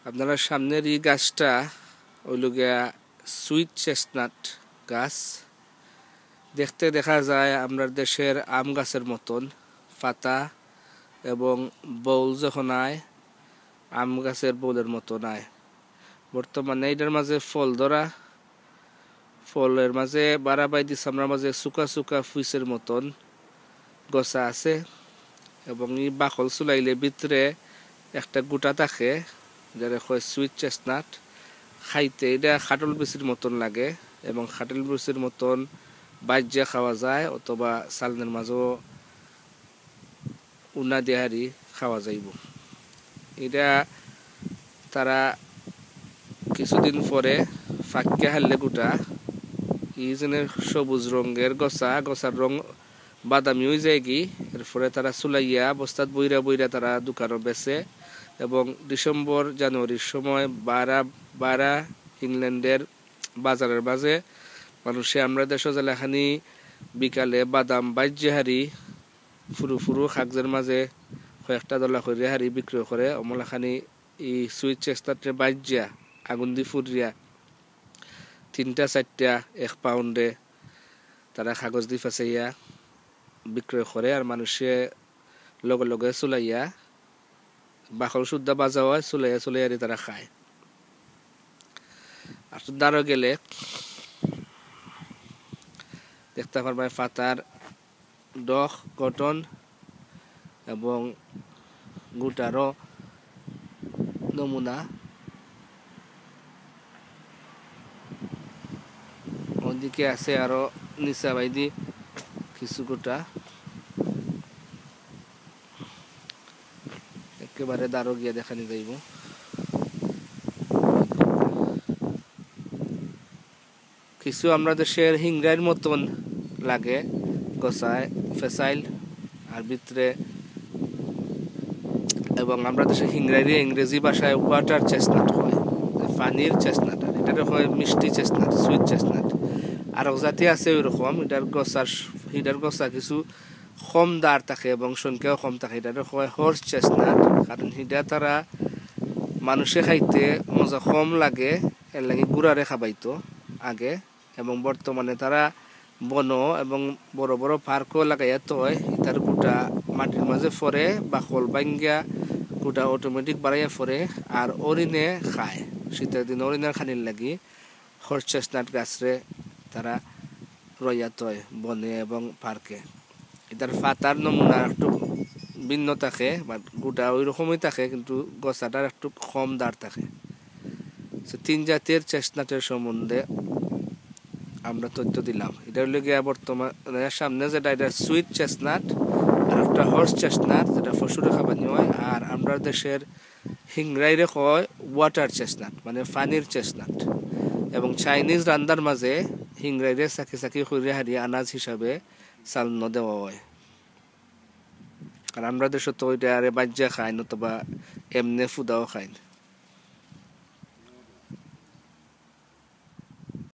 আপনারা সামনের এই গাছটা হইল গিয়া সুইট চেস্টনাট গাছ। দেখতে দেখা যায় আমরা দেশের আম গাছের মতন পাতা এবং বউল যখন আয় আম গাছের বউলের মতন আয়। বর্তমানে এটার মাঝে ফল ধরা, ফলের মাঝে বাড়াবাই দিচ্ছে আমরা মাঝে সুকা সুকা ফুইসের মতন গছা আছে এবং এই বাকল চুলাইলে ভিতরে একটা গোটা থাকে যারা কয় সুইট চেস্টনাট। খাইতে এটা খাটল বিচির মতন লাগে এবং খাটল বিচির মতন বাজ্যা খাওয়া যায় অথবা সালনের মাঝেও উনা দেহারি খাওয়া যাইব। এটা তারা কিছুদিন পরে ফাঁকিয়া হারলে গোটা এই জন্য সবুজ রঙের গছার রং বাদামি হয়ে যায় কি। এরপরে তারা চুলাইয়া বস্তাত বইরা বইরা তারা দোকানও বেচে এবং ডিসেম্বর জানুয়ারির সময় বারা ইংল্যান্ডের বাজারের মাঝে মানুষে আমরা দেশ জেলাখানি বিকালে বাদাম বাজ্যে হারি ফুরু ফুরু খাগজের মাঝে কয়েকটা দলা করে হারি বিক্রি করে অমলাখানি এই সুইট চেস্টনাটে বাজ্যা আগুন দি ফুরিয়া 3টা 4টা 1 পাউন্ডে তারা কাগজ দি ফাঁসাইয়া বিক্রয় করে আর মানুষে লগে লগে চুলাইয়া বাকল সুদ্ধা বাজা হয় চুলাইয়া তারা খায়। আর দাঁড়ো গেলে দেখতে পারবে পাতার ডখ গঠন এবং গোটারও নমুনা। ওদিকে আছে আরো নিচা বাইদি কিছু গোটা একেবারে দাঁড়ো গিয়া দেখানি যাইব। কিছু আমরা দেশের হিংরাইর মতন লাগে গছায় ফেসাইল আর ভিতরে এবং আমরা দেশে হিংরাইরে ইংরেজি ভাষায় ওয়াটার চেস্টনাট হয়, পানির চেস্টনাট। আর এটা হয় মিষ্টি চেস্টনাট, সুইট চেস্টনাট। আর জাতি আছে ওইরকম হিটার গছা কিছু কম দাঁড় থাকে এবং সংখ্যাও কম থাকে। এটা হয় হর্স চেস্টনাট, কারণ হিটা তারা মানুষে খাইতে মজা কম লাগে এর লাগে গুড়ারে খাবাইতো আগে এবং বর্তমানে তারা বন এবং বড় বড় পার্কও লাগাইয়া তো হয় তার গোটা মাটির মাঝে ফরে বাকল ভাঙ্গিয়া গোটা অটোমেটিক বাড়াইয়া ফরে আর অরিনে খায়। শীতের দিন অরিনের খানির লাগি হর্স চেস্টনাট গাছরে তারা রইয়াত হয় বনে এবং পার্কে। এটার পাতার নমুনা একটু ভিন্ন থাকে বা গোটা ওই রকমই থাকে কিন্তু গছাটার একটু কম দাঁড় থাকে। 3 জাতের চেস্টনাটের সম্বন্ধে আমরা তথ্য দিলাম। এটা হলো গিয়া বর্তমানে সামনে যেটা এটা সুইট চেস্টনাট আর একটা হর্স চেস্টনাট যেটা ফসুরে খাবানি হয়। আর আমরা দেশের হিংরাইরে কয় ওয়াটার চেস্টনাট মানে পানির চেস্টনাট। এবং চাইনিজ রান্নার মাঝে হিংরাইরে চাকি চাকি করে হারিয়ে আনাজ হিসাবে চালন দেওয়া হয়। আর আমরা দেশে তো ওইটা আরে বাজ্যা খায় নতুবা এমনি ফুদাও খায়।